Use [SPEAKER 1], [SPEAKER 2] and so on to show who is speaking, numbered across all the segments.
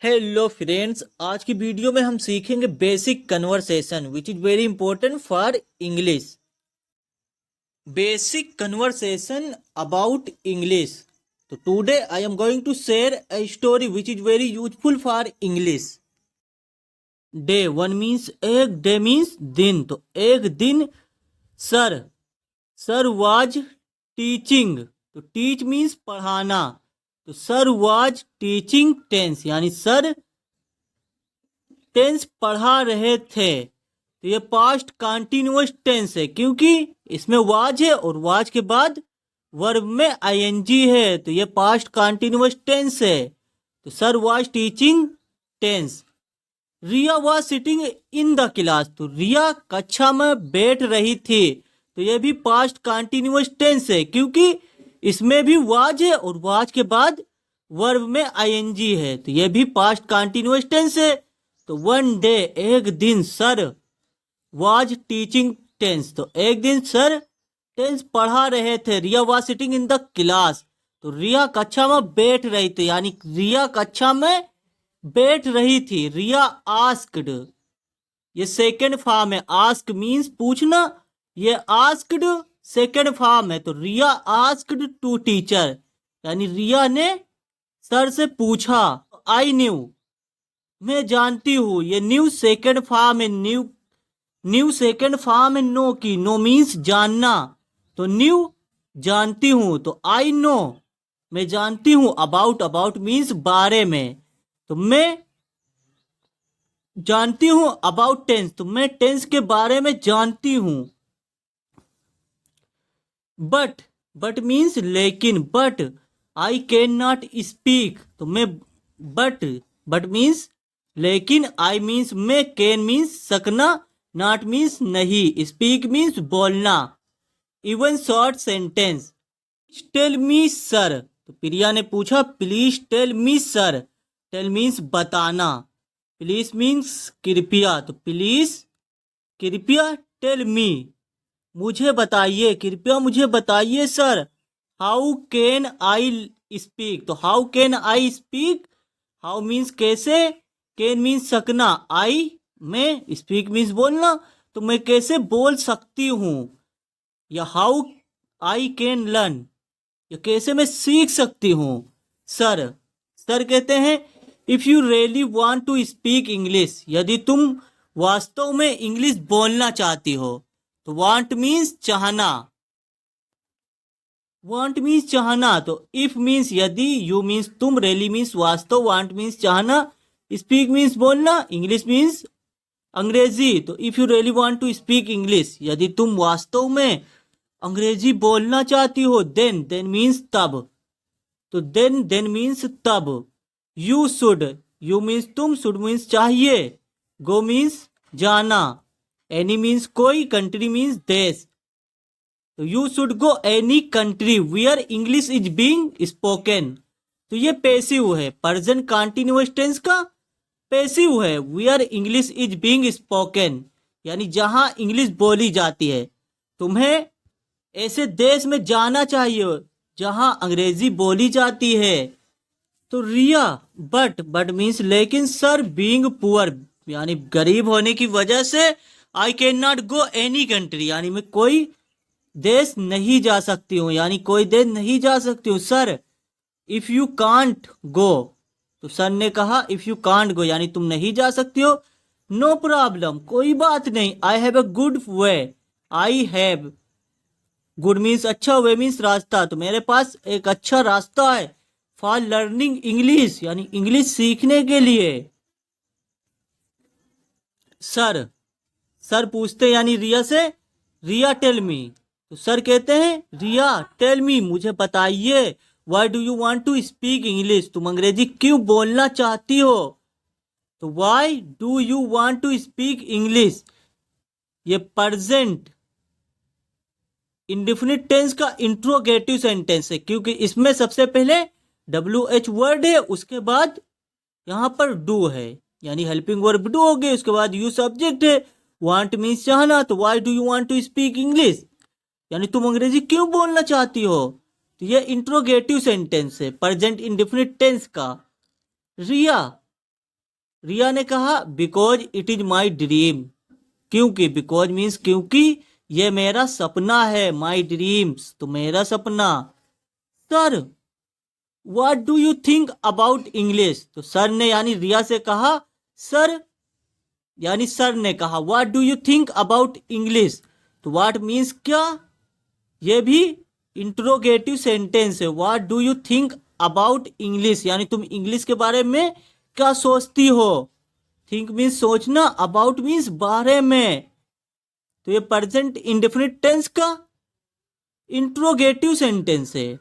[SPEAKER 1] Hello friends, आज की video में हम सीखेंगे basic conversation which is very important for English. Basic conversation about English. तो today I am going to share a story which is very useful for English. Day one means एक, day means दिन। तो एक दिन sir sir was teaching. तो teach means पढ़ाना। तो sir was teaching tense, यानी सर टेंस पढ़ा रहे थे। तो ये पास्ट कंटिन्यूअस टेंस है क्योंकि इसमें वाज है और वाज के बाद वर्ब में आईएनजी है। तो ये पास्ट कंटिन्यूअस टेंस है। तो sir was teaching tense. Riya was sitting in the class. तो रिया कक्षा में बैठ रही थी। तो ये भी पास्ट कंटिन्यूअस टेंस है क्योंकि इसमें भी वाज है और वाज के बाद वर्ब में आईएनजी है। तो ये भी पास्ट कंटिन्यूअस टेंस है। तो वन डे एक दिन सर वाज टीचिंग टेंस। तो एक दिन सर टेंस पढ़ा रहे थे। Riya was sitting in the class. तो रिया कक्षा में बैठ रही थी, यानी रिया कक्षा में बैठ रही थी। रिया आस्क्ड, ये सेकंड फॉर्म है। आस्क मींस पूछना, ये आस्क्ड सेकंड फॉर्म है। तो रिया आस्क्ड टू टीचर, यानी रिया ने सर से पूछा। आई न्यू, मैं जानती हूँ। ये न्यू सेकंड फॉर्म है। न्यू सेकंड फॉर्म है नो की। नो मीन्स जानना। तो न्यू जानती हूँ। तो आई नो, मैं जानती हूँ। अबाउट, अबाउट मीन्स बारे में। तो मैं जानती हूँ अबाउट टेंस। तो मैं टेंस के बारे में जानती हूँ। बट मीन्स लेकिन। But I can not speak. तो मैं बट मीन्स लेकिन। आई मीन्स मैं, कैन मीन्स सकना, नॉट मीन्स नहीं, स्पीक मीन्स बोलना। Even short sentence. Tell me sir. तो प्रिया ने पूछा please tell me sir. Tell means बताना, प्लीज मीन्स कृपया। तो प्लीज कृपया, टेल मी मुझे बताइए, कृपया मुझे बताइए sir. How can I speak. तो how can I speak, how means कैसे, कैन मीन्स सकना, आई में, स्पीक मीन्स बोलना। तो मैं कैसे बोल सकती हूँ। या हाउ आई कैन लर्न, या कैसे मैं सीख सकती हूँ। सर सर कहते हैं if you really want to speak English, यदि तुम वास्तव में इंग्लिश बोलना चाहती हो। तो वांट मीन्स चाहना, वांट मीन्स चाहना। तो इफ मीन्स यदि, यू मीन्स तुम, रियली मीन्स वास्तव, वांट मीन्स चाहना, स्पीक मीन्स बोलना, इंग्लिश मीन्स अंग्रेजी। तो if you really want to speak English, यदि तुम वास्तव में अंग्रेजी बोलना चाहती हो। देन मीन्स तब। तो देन मीन्स तब। यू शुड, यू मीन्स तुम, शुड मीन्स चाहिए, गो मीन्स जाना, एनी मीन्स कोई, कंट्री मीन्स देश। तो you should go any country where English is being spoken. तो ये पैसिव है, प्रेजेंट कंटिन्यूअस टेंस का पैसिव है। Where English is being spoken, यानी जहां इंग्लिश बोली जाती है। तुम्हें ऐसे देश में जाना चाहिए जहां अंग्रेजी बोली जाती है। तो रिया बट मीन्स लेकिन सर बीइंग पुअर, यानी गरीब होने की वजह से आई can not go any country, यानी मैं कोई देश नहीं जा सकती हूँ, यानी कोई देश नहीं जा सकती हूँ। Sir if you can't go, तो सर ने कहा इफ यू कांट गो, यानी तुम नहीं जा सकती हो। नो प्रॉब्लम, कोई बात नहीं। I have a good way, I have, good means अच्छा, वे मीन्स रास्ता। तो मेरे पास एक अच्छा रास्ता है फॉर लर्निंग इंग्लिश, यानी इंग्लिश सीखने के लिए। सर सर पूछते यानी रिया से, रिया टेल मी। तो सर कहते हैं रिया टेल मी, मुझे बताइए। Why do you want to speak English, तुम अंग्रेजी क्यों बोलना चाहती हो। तो why do you want to speak English, ये प्रेजेंट इंडेफिनिट टेंस का इंट्रोगेटिव सेंटेंस है क्योंकि इसमें सबसे पहले WH वर्ड है, उसके बाद यहाँ पर डू है, यानी हेल्पिंग वर्ब डू हो गए, उसके बाद यू सब्जेक्ट है। वांट मीन्स चाहना। तो why do you want to speak English, यानी तुम अंग्रेजी क्यों बोलना चाहती हो। तो ये इंट्रोगेटिव सेंटेंस है प्रेजेंट इंडेफिनिट टेंस का। रिया रिया ने कहा because it is my dream, क्योंकि, बिकॉज मीन्स क्योंकि, ये मेरा सपना है, माई ड्रीम्स तो मेरा सपना। Sir what do you think about English, तो सर ने यानी रिया से कहा, सर यानी सर ने कहा what do you think about English, तो व्हाट मीन्स क्या, ये भी इंट्रोगेटिव सेंटेंस है। What do you think about English यानी तुम इंग्लिश के बारे में क्या सोचती हो। थिंक मीन्स सोचना, अबाउट मीन्स बारे में, तो ये प्रेजेंट इंडेफिनिट टेंस का इंट्रोगेटिव सेंटेंस है।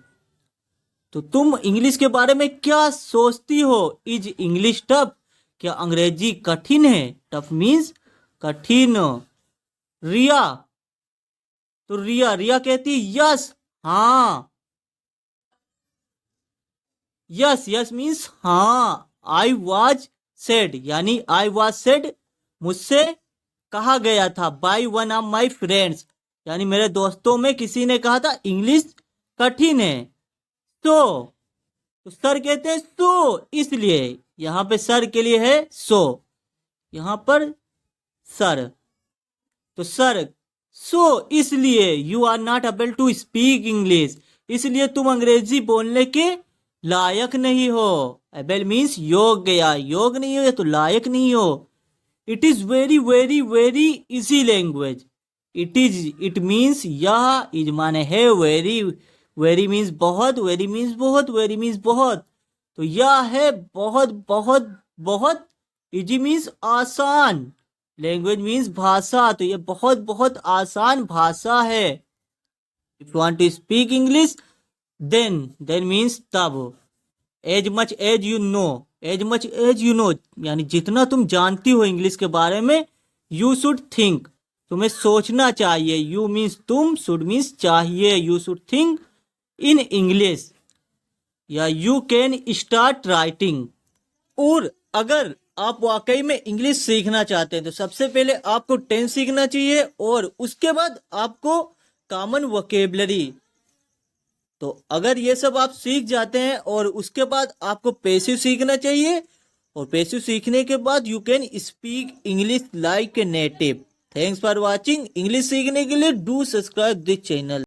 [SPEAKER 1] तो तुम इंग्लिश के बारे में क्या सोचती हो। इज इंग्लिश टफ, क्या अंग्रेजी कठिन है। टफ मीन्स कठिन। रिया, तो रिया कहती यस, हाँ। यस मीन्स हाँ। आई वॉज सेड यानी आई वॉज सेड मुझसे कहा गया था, by one of my friends यानी मेरे दोस्तों में किसी ने कहा था इंग्लिश कठिन है। तो सर कहते हैं सो, इसलिए यहां पे सर के लिए है सो, यहां पर सर, तो सर सो इसलिए you are not able to speak English, इसलिए तुम अंग्रेजी बोलने के लायक नहीं हो। एबल मीन्स योग्य, या योग नहीं हो तो लायक नहीं हो। It is very very very easy language. It means यह, इज माने है, वेरी वेरी मीन्स बहुत, वेरी मीन्स बहुत, वेरी मीन्स बहुत, तो यह है बहुत बहुत बहुत। इजी मीन्स आसान, लैंग्वेज मीन्स भाषा, तो ये बहुत बहुत आसान भाषा है। If you want to speak English then means तब। As much as you know, as much as you know यानी जितना तुम जानती हो इंग्लिश के बारे में। यू शुड थिंक, तुम्हें सोचना चाहिए। यू मीन्स तुम, शुड मीन्स चाहिए। You should think in English, या यू कैन स्टार्ट राइटिंग। और अगर आप वाकई में इंग्लिश सीखना चाहते हैं तो सबसे पहले आपको टेंस सीखना चाहिए, और उसके बाद आपको कॉमन वोकेबलरी। तो अगर ये सब आप सीख जाते हैं और उसके बाद आपको पैसिव सीखना चाहिए, और पैसिव सीखने के बाद you can speak English like a native. Thanks for watching. English सीखने के लिए डू सब्सक्राइब दिस चैनल।